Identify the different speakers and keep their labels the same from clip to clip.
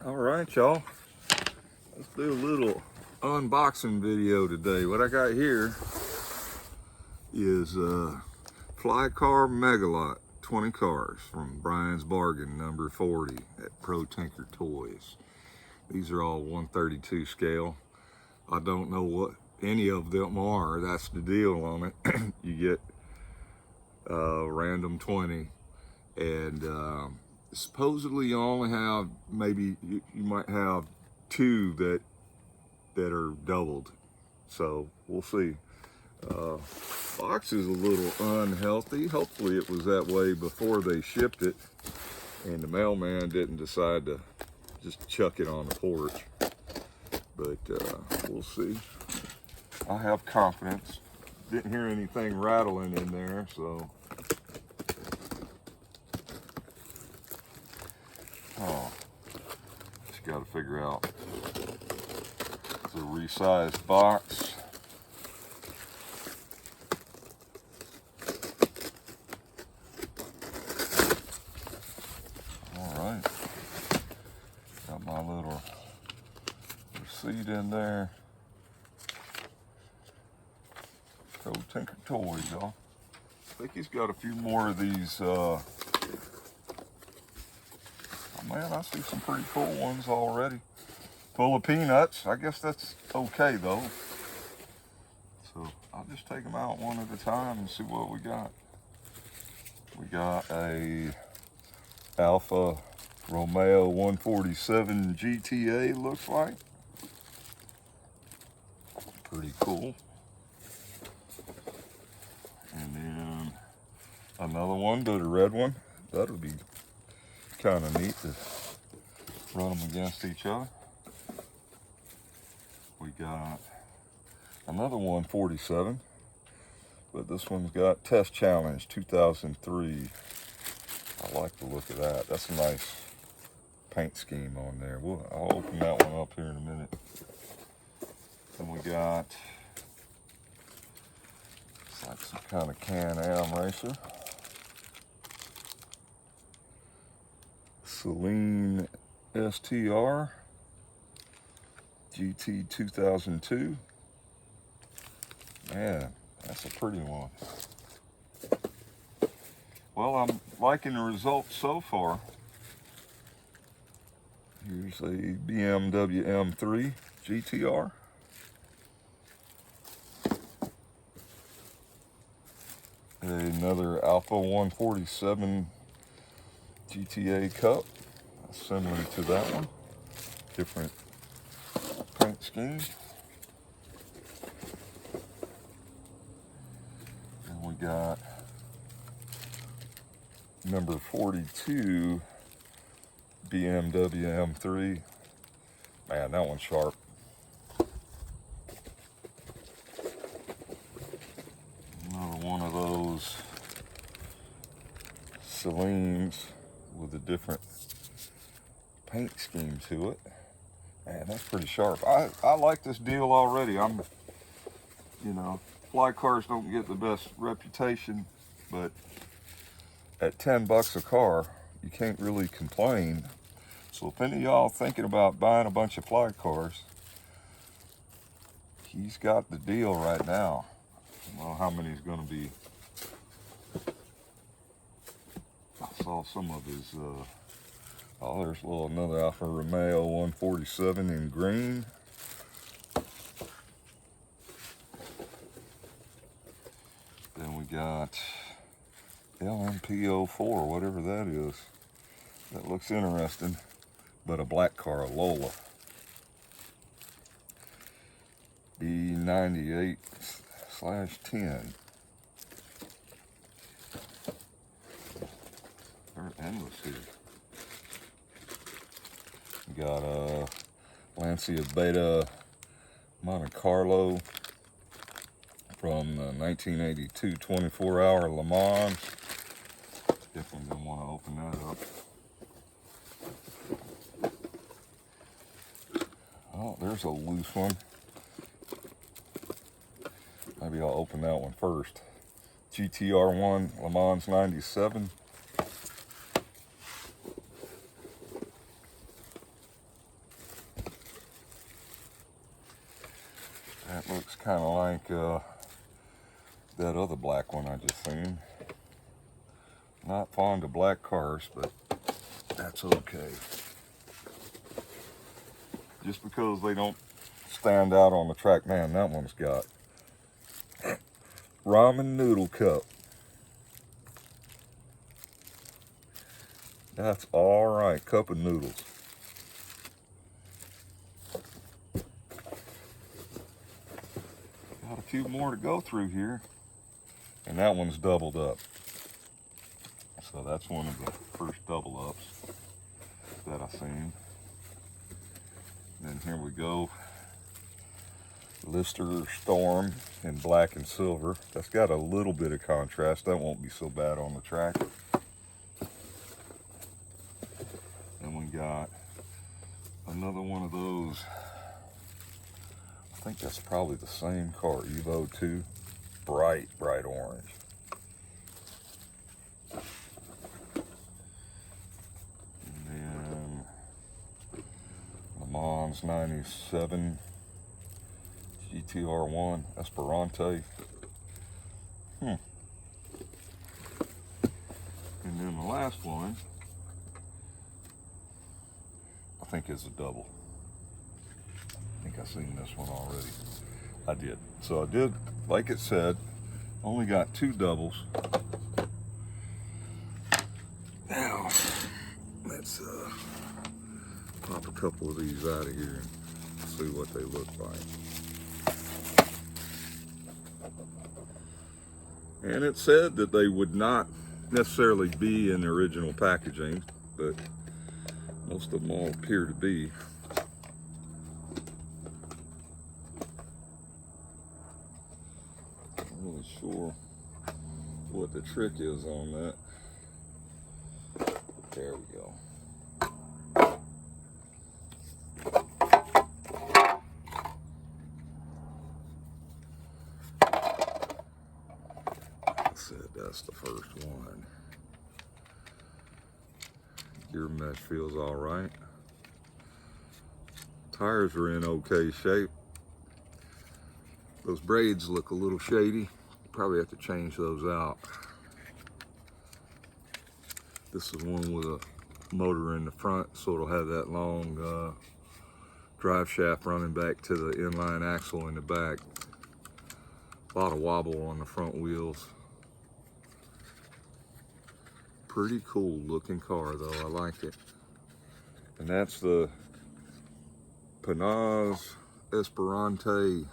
Speaker 1: All right, y'all. Let's do a little unboxing video today. What I got here is Fly Car Megalot 20 cars from Brian's Bargain number 40 at ProTinker Toys. These are all 132 scale. I don't know what any of them are. That's the deal on it. You get random 20, and supposedly you only have maybe you might have two that are doubled, so we'll see. Box is a little unhealthy. Hopefully it was that way before they shipped it and the mailman didn't decide to just chuck it on the porch, but we'll see. I have confidence. Didn't hear anything rattling in there, so just got to figure out. It's a resized box. All right, got my little receipt in there. ProTinker Toys, y'all. I think he's got a few more of these. Oh man, I see some pretty cool ones already. Full of peanuts. I guess that's okay though. So I'll just take them out one at a time and see what we got. We got a Alfa Romeo 147 GTA, looks like. Pretty cool. And then another one, but a red one. That'll be kind of neat to run them against each other. We got another 147, but this one's got Test Challenge 2003. I like the look of that. That's a nice paint scheme on there. I'll open that one up here in a minute. Then we got, it's like some kind of Can-Am racer. Celine STR GT 2002. Man, that's a pretty one. Well, I'm liking the results so far. Here's a BMW M3 GTR. Another Alfa 147 GTA Cup, similar to that one, different paint scheme. And we got number 42 BMW M3. Man, that one's sharp. Another one of those Celines with a different paint scheme to it. Man, that's pretty sharp. I like this deal already. You know, fly cars don't get the best reputation, but at 10 bucks a car, you can't really complain. So if any of y'all thinking about buying a bunch of fly cars, he's got the deal right now. I don't know how many is going to be. I saw some of his, oh, there's another Alfa Romeo 147 in green. Then we got LMP04, whatever that is. That looks interesting, but a black car, a Lola. B98/10. They're endless here. We got a Lancia Beta Monte Carlo from the 1982 24-hour Le Mans. Definitely gonna want to open that up. Oh, there's a loose one. Maybe I'll open that one first. GTR1 Le Mans 97. That looks kind of like that other black one I just seen. Not fond of black cars, but that's okay. Just because they don't stand out on the track. Man, that one's got ramen noodle cup. That's all right, cup of noodles. Got a few more to go through here. And that one's doubled up. So that's one of the first double ups that I've seen. And then here we go. Lister Storm in black and silver. That's got a little bit of contrast. That won't be so bad on the track. Then we got another one of those. I think that's probably the same car, Evo 2. Bright orange. And then Le Mans 97 GTR1 Esperante. And then the last one, I think is a double. I think I've seen this one already. I did. So I did, like it said, only got 2 doubles. Now, let's pop a couple of these out of here and see what they look like. And it said that they would not necessarily be in the original packaging, but most of them all appear to be. Not really sure what the trick is on that. There we go. That's the first one. Gear mesh feels all right. Tires are in okay shape. Those braids look a little shady. Probably have to change those out. This is one with a motor in the front, so it'll have that long drive shaft running back to the inline axle in the back. A lot of wobble on the front wheels. Pretty cool looking car though, I like it. And that's the Panaz Esperante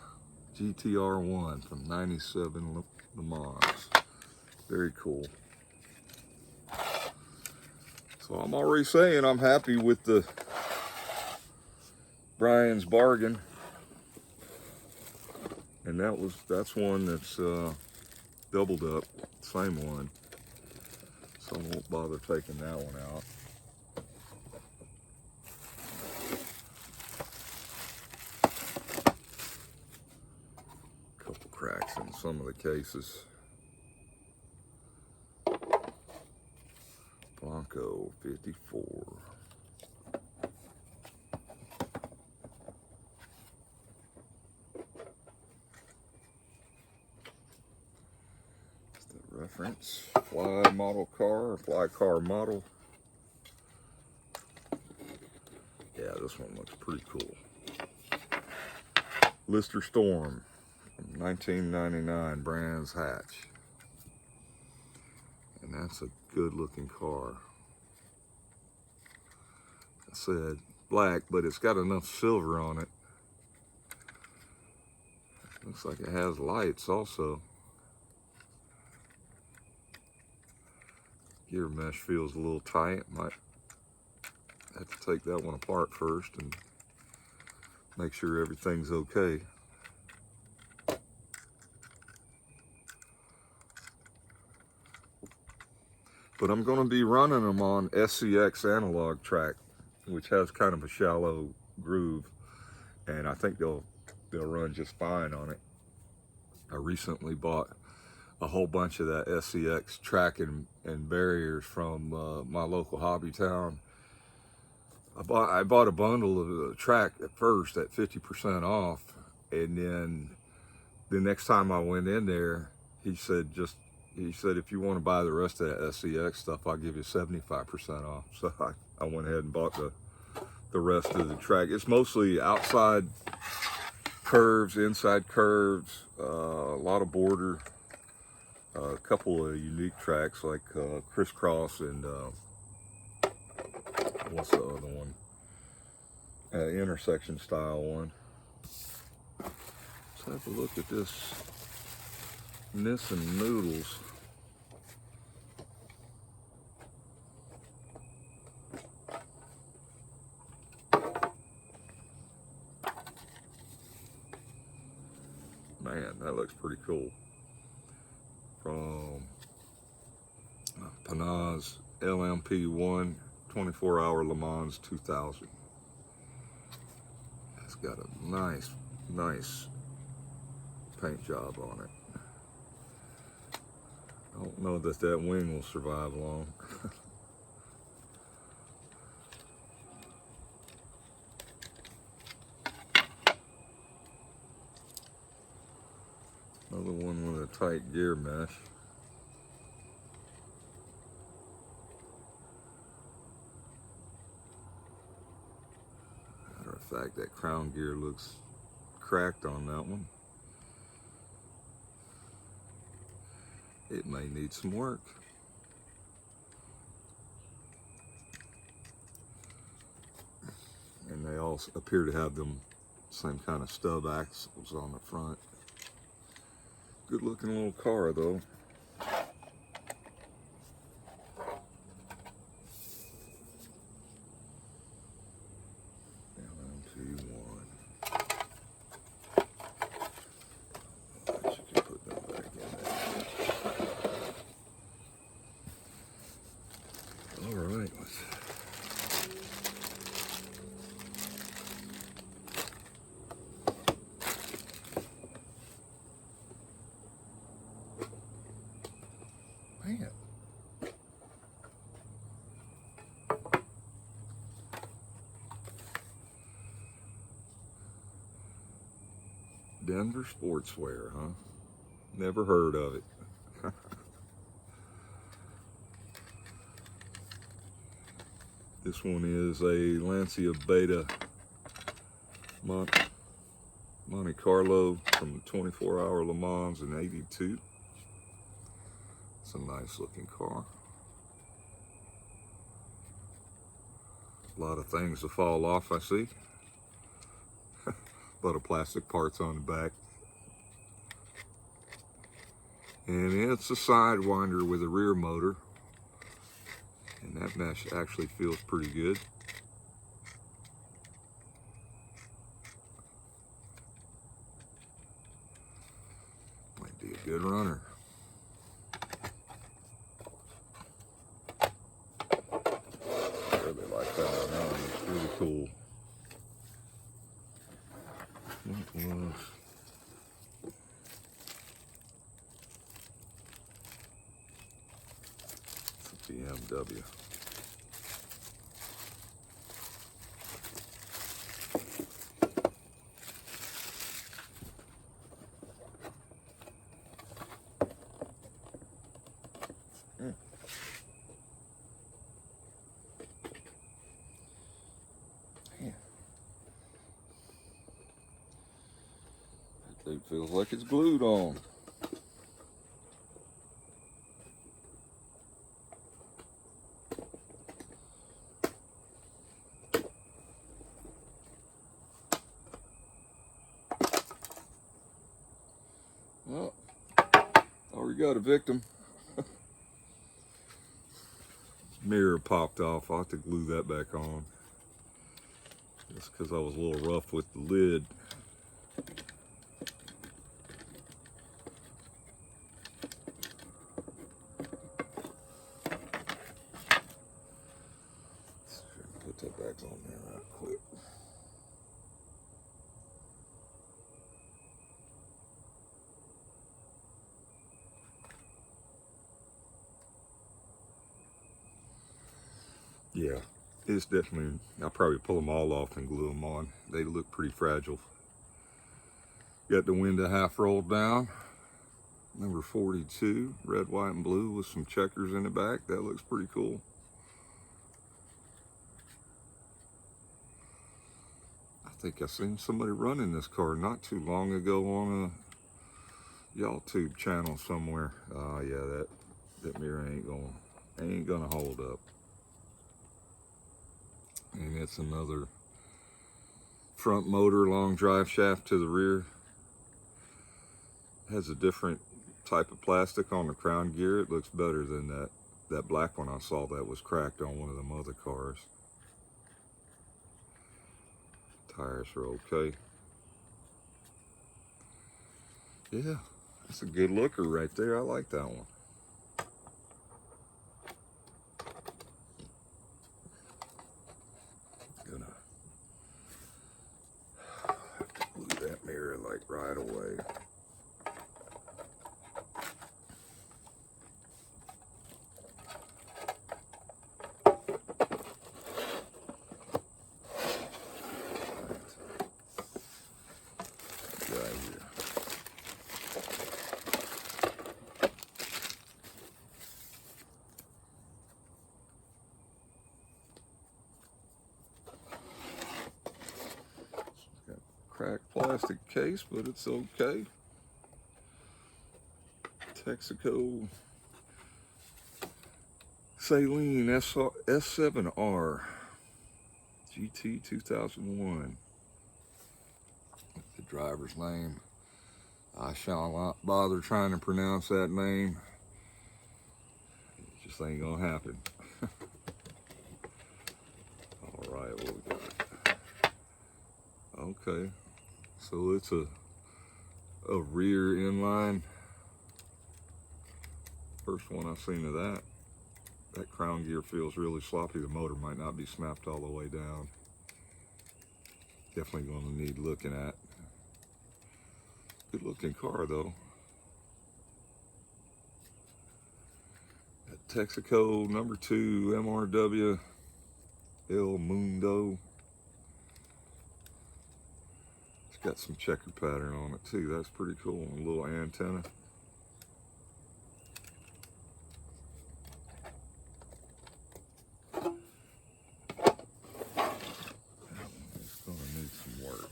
Speaker 1: GTR1 from 97 Le Mans. Very cool. So I'm already saying I'm happy with the Brian's bargain. And that's one that's doubled up, same one. So I won't bother taking that one out. Couple cracks in some of the cases. Blanco 54. That's the reference. Fly model car, fly car model. Yeah, this one looks pretty cool. Lister Storm from 1999, Brands Hatch. And that's a good looking car. I said black, but it's got enough silver on it. Looks like it has lights also. Gear mesh feels a little tight. Might have to take that one apart first and make sure everything's okay. But I'm going to be running them on SCX analog track, which has kind of a shallow groove, and I think they'll run just fine on it. I recently bought a whole bunch of that SCX track and barriers from my local hobby town. I bought a bundle of the track at first at 50% off, And then the next time I went in there, he said, if you want to buy the rest of that SCX stuff, I'll give you 75% off. So I went ahead and bought the rest of the track. It's mostly outside curves, inside curves, a lot of border, a couple of unique tracks like crisscross and what's the other one? Intersection style one. Let's have a look at this Nissan Noodles. Man, that looks pretty cool. From Panaz LMP1 24-hour Le Mans 2000. It's got a nice paint job on it. I don't know that wing will survive long. Another one with a tight gear mesh. Matter of fact, that crown gear looks cracked on that one. It may need some work. And they all appear to have them same kind of stub axles on the front. Good looking little car though. LMP1. You can put them back in there. All right. Man. Denver Sportswear, huh? Never heard of it. This one is a Lancia Beta Monte Carlo from the 24-hour Le Mans in '82. It's a nice looking car. A lot of things to fall off, I see. A lot of plastic parts on the back. And it's a Sidewinder with a rear motor. And that mesh actually feels pretty good. Might be a good runner. Really like that one. It's really cool. What was? It's a BMW. It feels like it's glued on. Well, already got a victim. Mirror popped off. I'll have to glue that back on. Just because I was a little rough with the lid. Put that back on there right quick. Yeah, it's definitely, I'll probably pull them all off and glue them on. They look pretty fragile. Got the window half rolled down. Number 42, red, white, and blue with some checkers in the back. That looks pretty cool. I think I seen somebody running this car not too long ago on a YouTube channel somewhere. Oh yeah, that mirror ain't gonna hold up. And it's another front motor, long drive shaft to the rear. Has a different type of plastic on the crown gear. It looks better than that black one I saw that was cracked on one of them other cars. Tires are okay. Yeah, that's a good looker right there. I like that one. Gonna have to glue that mirror like right away. Cracked plastic case, but it's okay. Texaco Saline S7R GT 2001. The driver's name. I shall not bother trying to pronounce that name. It just ain't gonna happen. All right, what we got? Okay, so it's a rear inline. First one I've seen of that. That crown gear feels really sloppy. The motor might not be snapped all the way down. Definitely going to need looking at. Good looking car though. That Texaco number 2 MRW El Mundo. It's got some checker pattern on it too. That's pretty cool. A little antenna. It's going to need some work.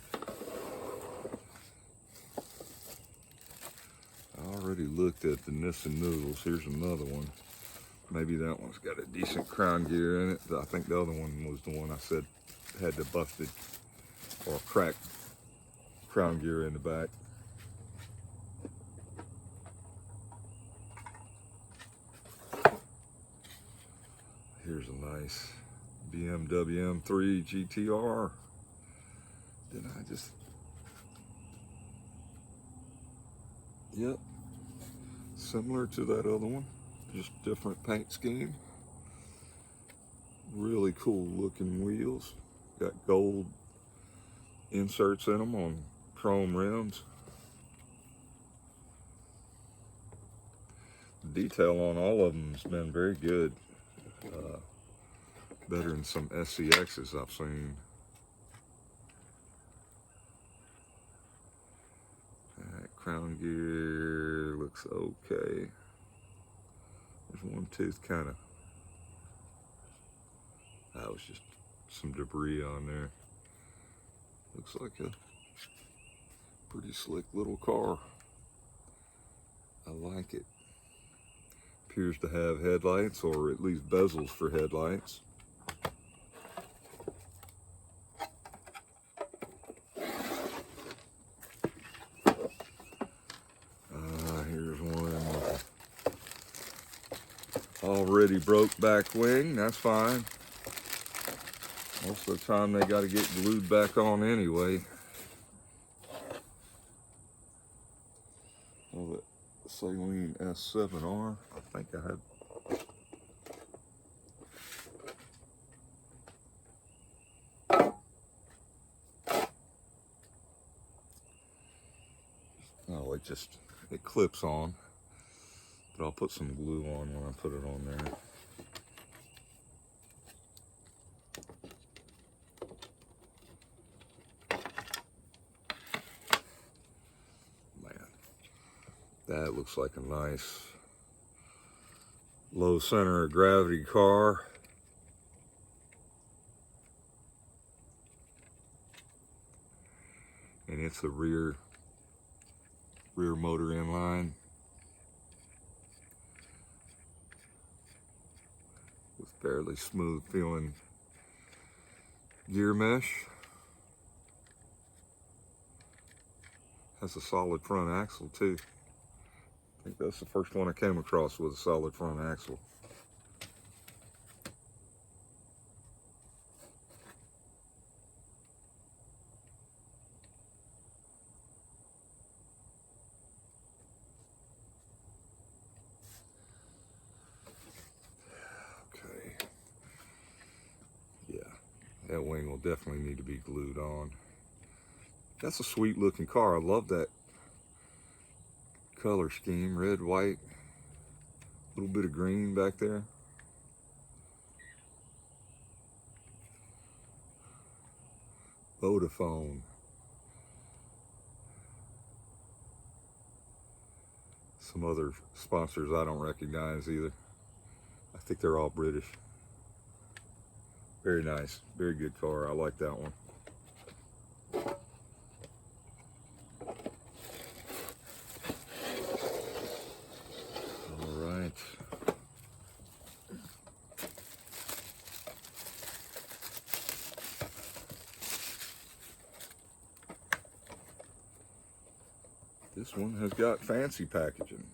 Speaker 1: I already looked at the Nissan Noodles. Here's another one. Maybe that one's got a decent crown gear in it. I think the other one was the one I said had the busted or cracked crown gear in the back. Here's a nice BMW M3 GTR. Did I just... Yep. Similar to that other one. Just different paint scheme. Really cool looking wheels. Got gold inserts in them on chrome rims. The detail on all of them has been very good. Better than some SCXs I've seen. That crown gear looks okay. There's one tooth kind of, that was just some debris on there. Looks like a pretty slick little car. I like it. Appears to have headlights, or at least bezels for headlights. Here's one. Already broke back wing, that's fine. Most of the time they got to get glued back on anyway. Oh, that Saline S7R, I think I had. Oh, it clips on, but I'll put some glue on when I put it on there. That looks like a nice low center of gravity car. And it's a rear motor inline with fairly smooth feeling gear mesh. Has a solid front axle too. I think that's the first one I came across with a solid front axle. Okay. Yeah, that wing will definitely need to be glued on. That's a sweet looking car. I love that color scheme, red, white, a little bit of green back there. Vodafone. Some other sponsors I don't recognize either. I think they're all British. Very nice, very good car. I like that one. All right. This one has got fancy packaging.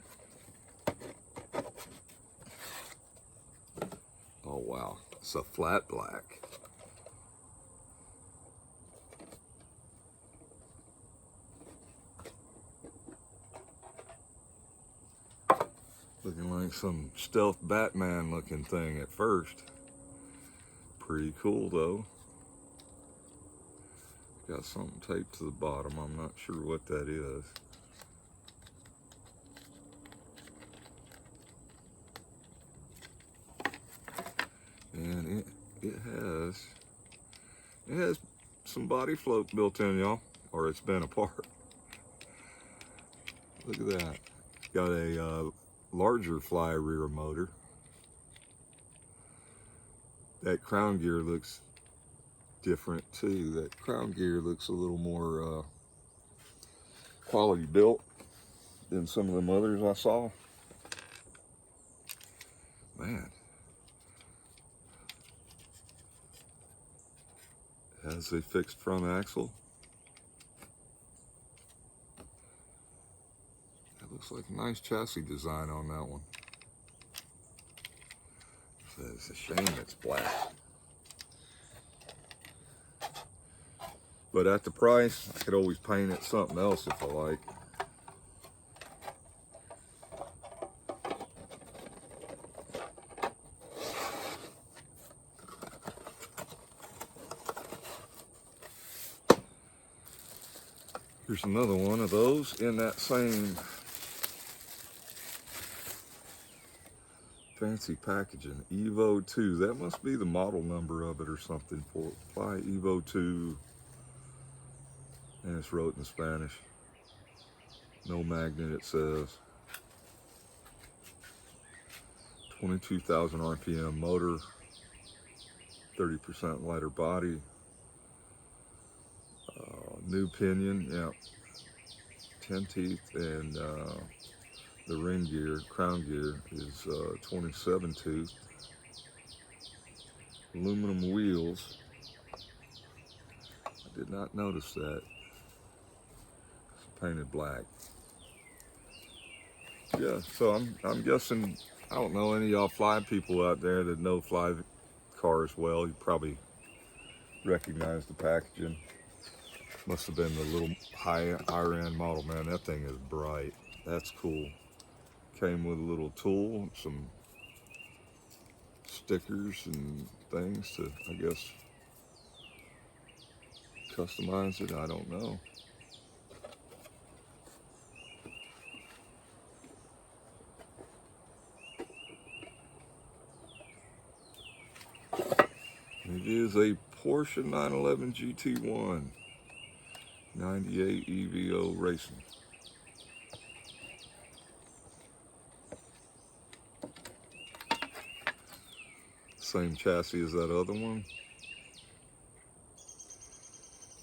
Speaker 1: Oh wow, it's a flat black. Looking like some stealth Batman looking thing at first. Pretty cool though. Got something taped to the bottom. I'm not sure what that is. And it has some body float built in, y'all, or it's been apart. Look at that. Got a larger fly rear motor. That crown gear looks different too. That crown gear looks a little more quality built than some of them others I saw. Man. Has a fixed front axle. That looks like a nice chassis design on that one. It's a shame it's black. But at the price, I could always paint it something else if I like. Here's another one of those in that same fancy packaging. Evo 2. That must be the model number of it or something for it. Fly Evo 2. And it's wrote in Spanish. No magnet, it says. 22,000 RPM motor. 30% lighter body. New pinion, yeah. 10 teeth, and the ring gear, crown gear, is 27 tooth. Aluminum wheels. I did not notice that. It's painted black. Yeah, so I'm guessing, I don't know any of y'all fly people out there that know fly cars well. You probably recognize the packaging. Must have been the little higher end model. Man, that thing is bright. That's cool. Came with a little tool, some stickers and things to, I guess, customize it. I don't know. It is a Porsche 911 GT1. 98 EVO racing. Same chassis as that other one.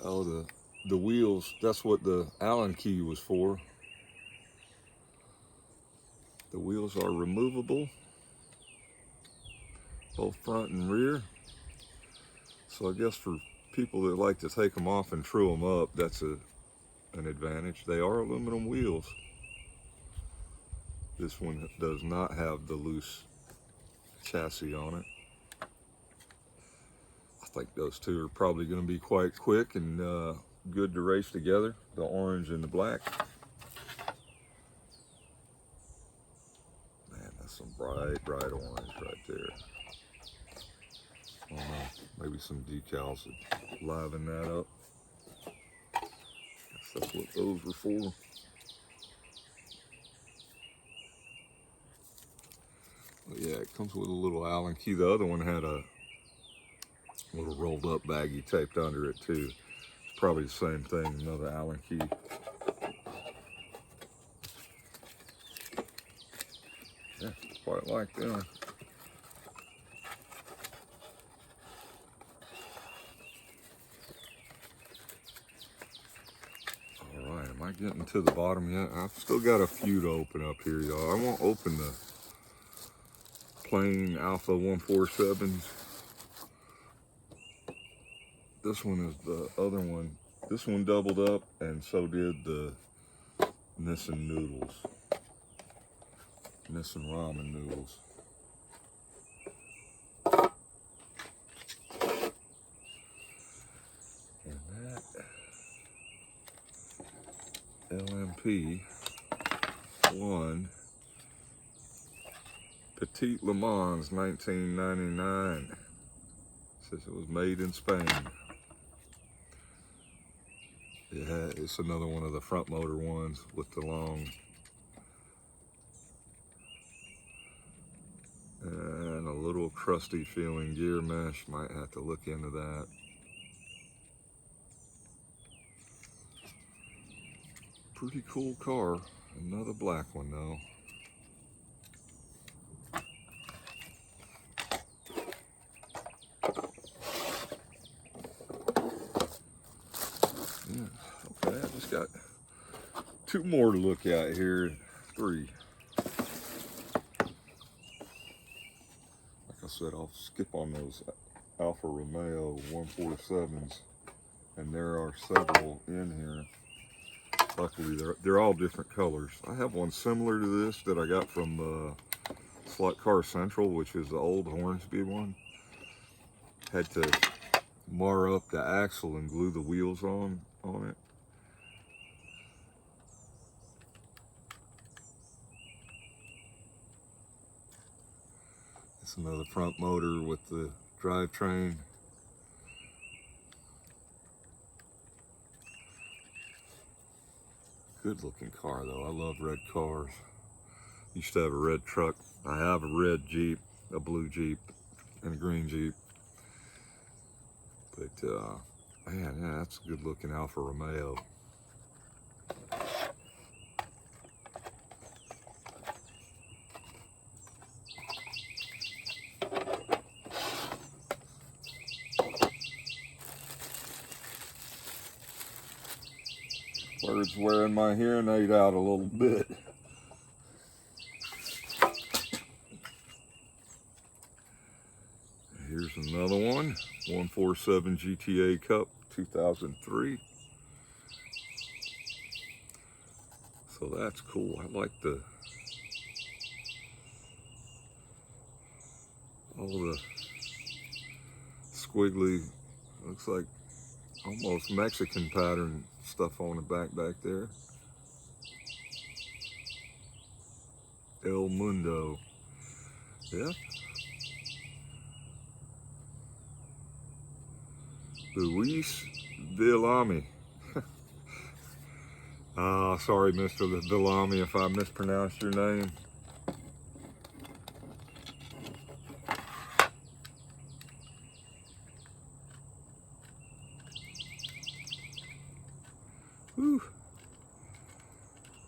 Speaker 1: Oh, the wheels, that's what the Allen key was for. The wheels are removable, both front and rear. So I guess for people that like to take them off and true them up, that's an advantage. They are aluminum wheels. This one does not have the loose chassis on it. I think those two are probably going to be quite quick and good to race together, the orange and the black. Man, that's some bright, bright orange right there. I don't know, maybe some decals would liven that up. Guess that's what those were for. But yeah, it comes with a little Allen key. The other one had a little rolled up baggie taped under it too. It's probably the same thing, another Allen key. Yeah, quite like them. All right, am I getting to the bottom yet? I've still got a few to open up here, y'all. I won't open the plain Alpha 147s. This one is the other one. This one doubled up, and so did the Nissan noodles. Nissan ramen noodles. And that LMP 1 Petite Le Mans 1999. Says it was made in Spain. Yeah, it's another one of the front motor ones with the long and a little crusty feeling gear mesh. Might have to look into that. Pretty cool car. Another black one though. Yeah, okay, I just got two more to look at here. Three. Like I said, I'll skip on those Alfa Romeo 147s, and there are several in here. Luckily, they're all different colors. I have one similar to this that I got from Slot Car Central, which is the old Hornsby one. Had to mar up the axle and glue the wheels on it. It's another front motor with the drivetrain. Good looking car though. I love red cars. Used to have a red truck. I have a red Jeep, a blue Jeep, and a green Jeep. But man, yeah, that's a good looking Alfa Romeo. Bird's wearing my hearing aid out a little bit. Here's another one, 147 GTA Cup 2003. So that's cool. I like all the squiggly, looks like almost Mexican pattern stuff on the back there. El Mundo. Yeah. Luis Villami. Sorry, Mr. Villami, if I mispronounced your name. Whew.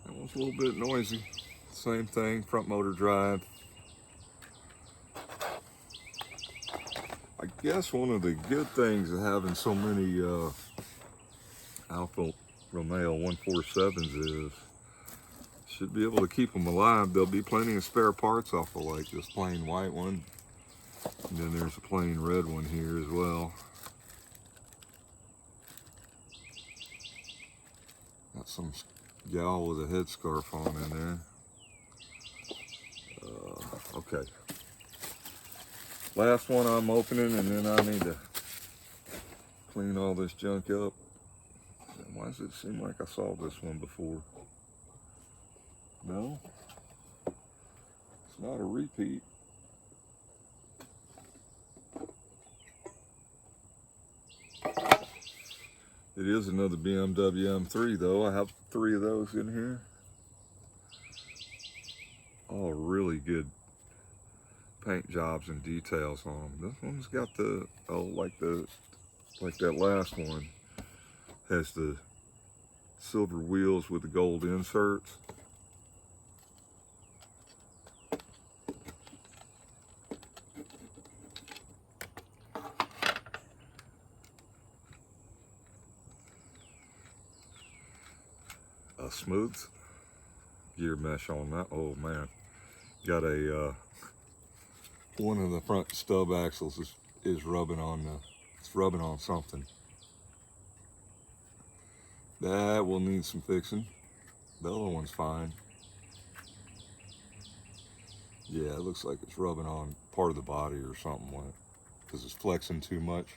Speaker 1: That was a little bit noisy. Same thing, front motor drive. I guess one of the good things of having so many Alfa Romeo 147s is should be able to keep them alive. There'll be plenty of spare parts off of like this plain white one. And then there's a plain red one here as well. Got some gal with a headscarf on in there. Okay. Last one I'm opening, and then I need to clean all this junk up. Why does it seem like I saw this one before? No? It's not a repeat. It is another BMW M3 though. I have 3 of those in here. All really good paint jobs and details on them. This one's got the, like that last one, has the silver wheels with the gold inserts. A smooth gear mesh on that. Oh man, got a one of the front stub axles is rubbing on it's rubbing on something. That will need some fixing. The other one's fine. Yeah, it looks like it's rubbing on part of the body or something with it because it's flexing too much.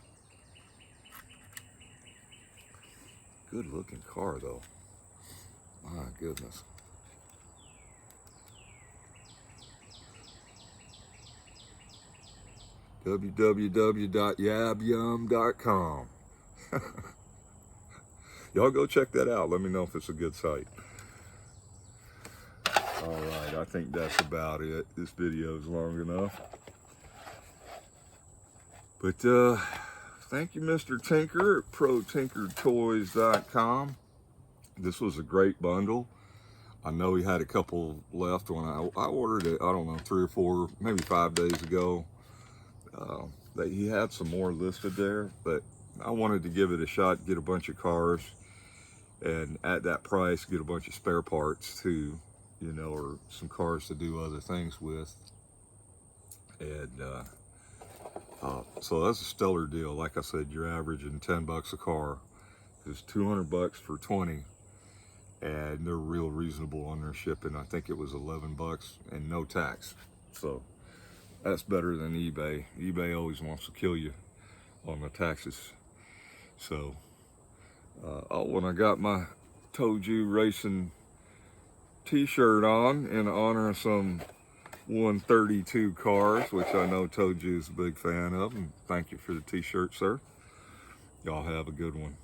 Speaker 1: Good looking car though. My goodness. www.yabyum.com. Y'all go check that out. Let me know if it's a good site. All right, I think that's about it. This video is long enough. But thank you, Mr. Tinker at ProTinkerToys.com. This was a great bundle. I know he had a couple left when I ordered it, I don't know, 3 or 4, maybe 5 days ago. That he had some more listed there, but I wanted to give it a shot, get a bunch of cars, and at that price, get a bunch of spare parts too, you know, or some cars to do other things with. And so that's a stellar deal. Like I said, you're averaging 10 bucks a car. It's 200 bucks for 20. And they're real reasonable on their shipping. I think it was 11 bucks and no tax. So that's better than eBay. eBay always wants to kill you on the taxes. So, when I got my Told You Racing t-shirt on in honor of some 132 cars, which I know Told You is a big fan of, and thank you for the t-shirt, sir. Y'all have a good one.